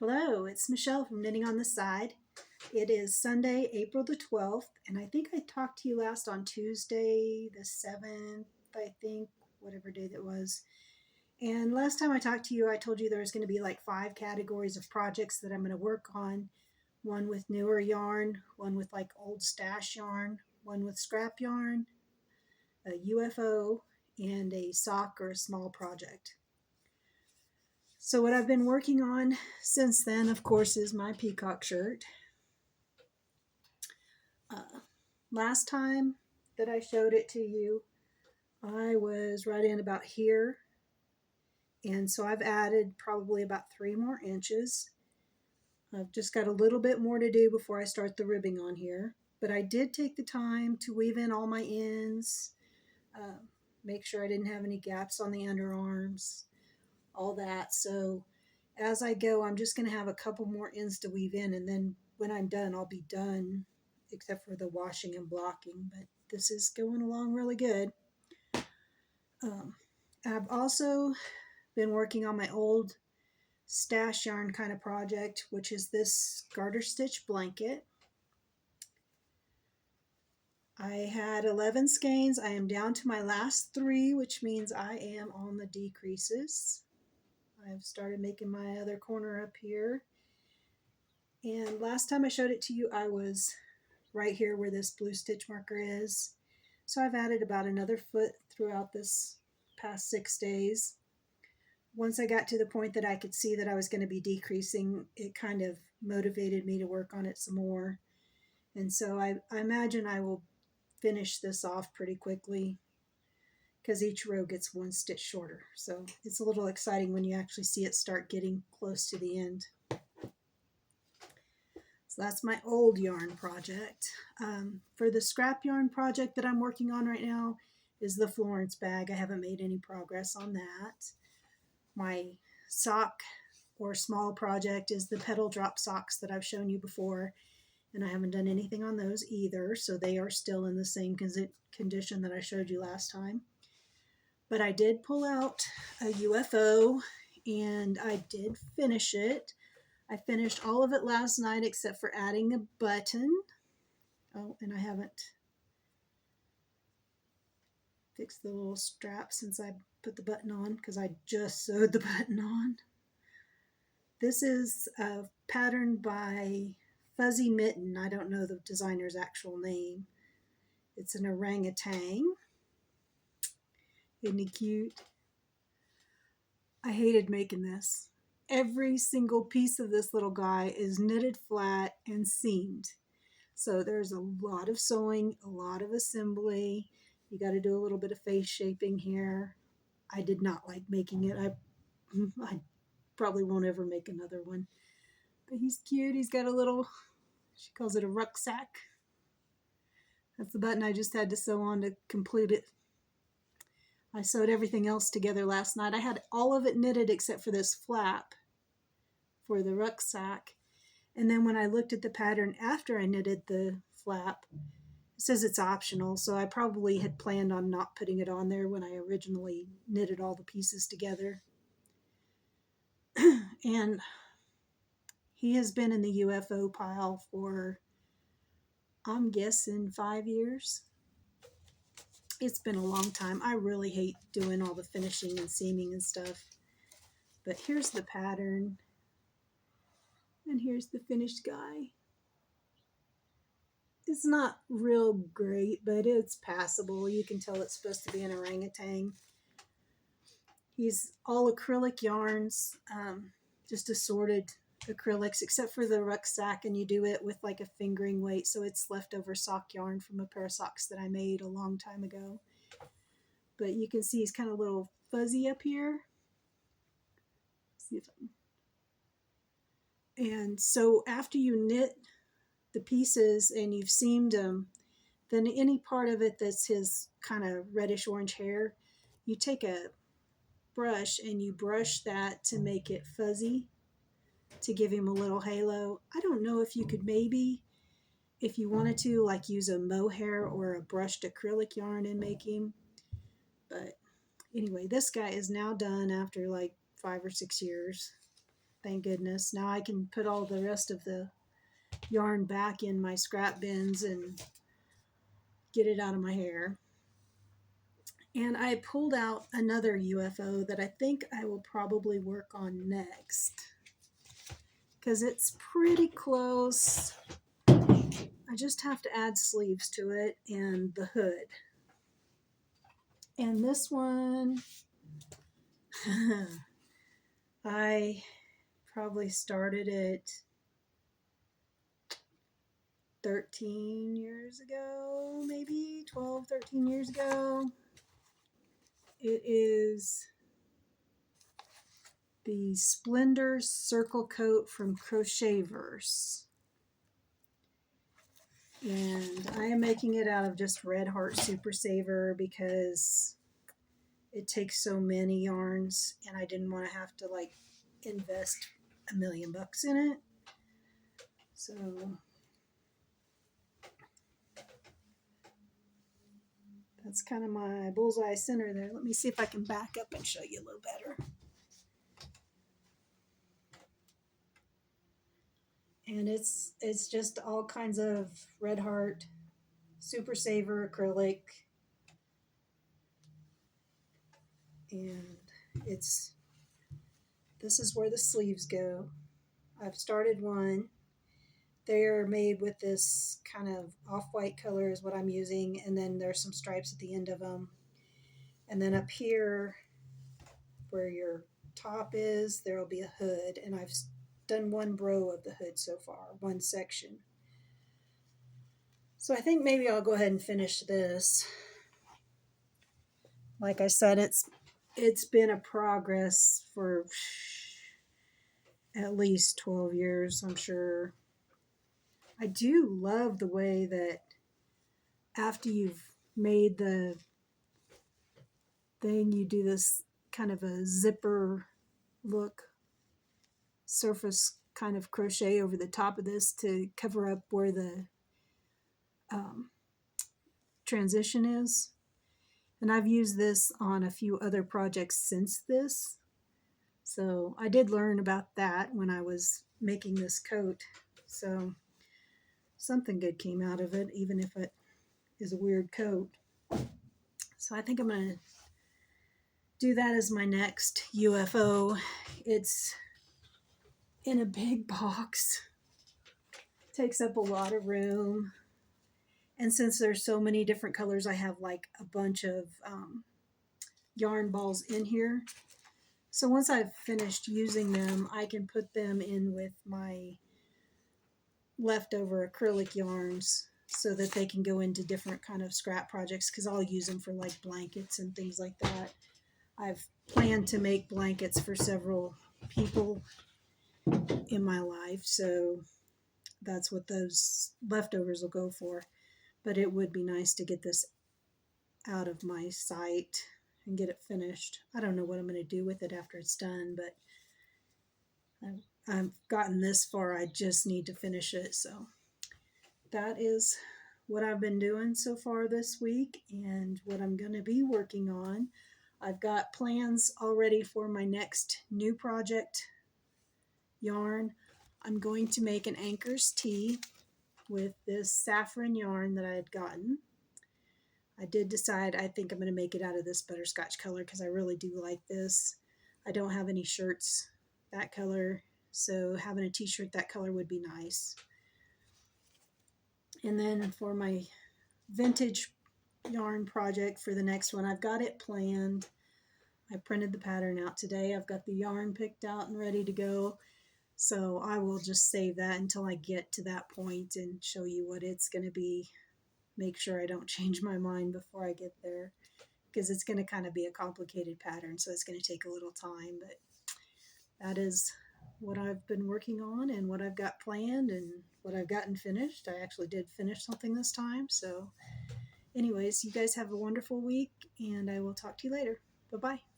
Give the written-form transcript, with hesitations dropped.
Hello, it's Michelle from Knitting on the Side. It is Sunday, April the 12th, and I think I talked to you last on Tuesday the 7th, I think, whatever day that was. And last time I talked to you, I told you there was going to be like 5 categories of projects that I'm going to work on. One with newer yarn, one with like old stash yarn, one with scrap yarn, a UFO, and a sock or a small project. So what I've been working on since then, of course, is my Peacock Shirt. Last time that I showed it to you, I was right in about here. And so I've added probably about 3 more inches. I've just got a little bit more to do before I start the ribbing on here. But I did take the time to weave in all my ends, make sure I didn't have any gaps on the underarms, all that. So as I go, I'm just going to have a couple more ends to weave in, and then when I'm done, I'll be done, except for the washing and blocking. But this is going along really good. I've also been working on my old stash yarn kind of project, which is this Garter Stitch Blanket. I had 11 skeins. I am down to my last 3, which means I am on the decreases. I've started making my other corner up here. And last time I showed it to you, I was right here where this blue stitch marker is. So I've added about another foot throughout this past 6 days. Once I got to the point that I could see that I was going to be decreasing, it kind of motivated me to work on it some more. And so I imagine I will finish this off pretty quickly because each row gets 1 stitch shorter. So it's a little exciting when you actually see it start getting close to the end. So that's my old yarn project. For the scrap yarn project that I'm working on right now is the Florence Bag. I haven't made any progress on that. My sock or small project is the Petal Drop Socks that I've shown you before, and I haven't done anything on those either, so they are still in the same condition that I showed you last time. But I did pull out a UFO, and I did finish it. I finished all of it last night except for adding a button. Oh, and I haven't fixed the little strap since I put the button on because I just sewed the button on. This is a pattern by Fuzzy Mitten. I don't know the designer's actual name. It's an orangutan. Isn't he cute? I hated making this. Every single piece of this little guy is knitted flat and seamed. So there's a lot of sewing, a lot of assembly. You got to do a little bit of face shaping here. I did not like making it. I probably won't ever make another one. But he's cute. He's got a little, she calls it a rucksack. That's the button I just had to sew on to complete it. I sewed everything else together last night. I had all of it knitted except for this flap for the rucksack. And then when I looked at the pattern after I knitted the flap, it says it's optional, so I probably had planned on not putting it on there when I originally knitted all the pieces together. And he has been in the UFO pile for, I'm guessing, 5 years. It's been a long time. I really hate doing all the finishing and seaming and stuff. But here's the pattern. And here's the finished guy. It's not real great, but it's passable. You can tell it's supposed to be an orangutan. He's all acrylic yarns, just assorted acrylics, except for the rucksack, and you do it with like a fingering weight, so it's leftover sock yarn from a pair of socks that I made a long time ago. But you can see he's kind of a little fuzzy up here. See if I can. And so after you knit the pieces and you've seamed them, then any part of it that's his kind of reddish orange hair, you take a brush and you brush that to make it fuzzy, to give him a little halo. I don't know if you could maybe, if you wanted to, like use a mohair or a brushed acrylic yarn and make him. But anyway, this guy is now done after like 5 or 6 years. thank goodness. Now I can put all the rest of the yarn back in my scrap bins and get it out of my hair. And I pulled out another UFO that I think I will probably work on next, because it's pretty close. I just have to add sleeves to it and the hood. And this one, I probably started it 13 years ago, maybe 12, 13 years ago. It is the Splendor Circle Coat from Crochetverse. And I am making it out of just Red Heart Super Saver because it takes so many yarns and I didn't want to have to like invest $1 million in it. So that's kind of my bullseye center there. Let me see if I can back up and show you a little better. And it's just all kinds of Red Heart, Super Saver, acrylic, and this is where the sleeves go. I've started one. They're made with this kind of off-white color is what I'm using, and then there's some stripes at the end of them. And then up here where your top is, there'll be a hood, and I've done one row of the hood so far, one section. So I think maybe I'll go ahead and finish this. Like I said, it's been a progress for at least 12 years, I'm sure. I do love the way that after you've made the thing, you do this kind of a zipper look surface kind of crochet over the top of this to cover up where the transition is. And I've used this on a few other projects since this. So I did learn about that when I was making this coat. So something good came out of it, even if it is a weird coat. So I think I'm going to do that as my next UFO. It's in a big box. Takes up a lot of room. And since there's so many different colors, I have like a bunch of yarn balls in here. So once I've finished using them, I can put them in with my leftover acrylic yarns so that they can go into different kind of scrap projects, because I'll use them for like blankets and things like that. I've planned to make blankets for several people in my life, so that's what those leftovers will go for. But it would be nice to get this out of my sight and get it finished. I don't know what I'm going to do with it after it's done, but I've gotten this far. I just need to finish it. So that is what I've been doing so far this week and what I'm going to be working on. I've got plans already for my next new project yarn. I'm going to make an Anchors tee with this saffron yarn that I had gotten. I did decide I think I'm going to make it out of this butterscotch color because I really do like this. I don't have any shirts that color, so having a t-shirt that color would be nice. And then for my vintage yarn project for the next one, I've got it planned. I printed the pattern out today. I've got the yarn picked out and ready to go. So I will just save that until I get to that point and show you what it's going to be. Make sure I don't change my mind before I get there, because it's going to kind of be a complicated pattern, so it's going to take a little time. But that is what I've been working on and what I've got planned and what I've gotten finished. I actually did finish something this time. So anyways, you guys have a wonderful week, and I will talk to you later. Bye-bye.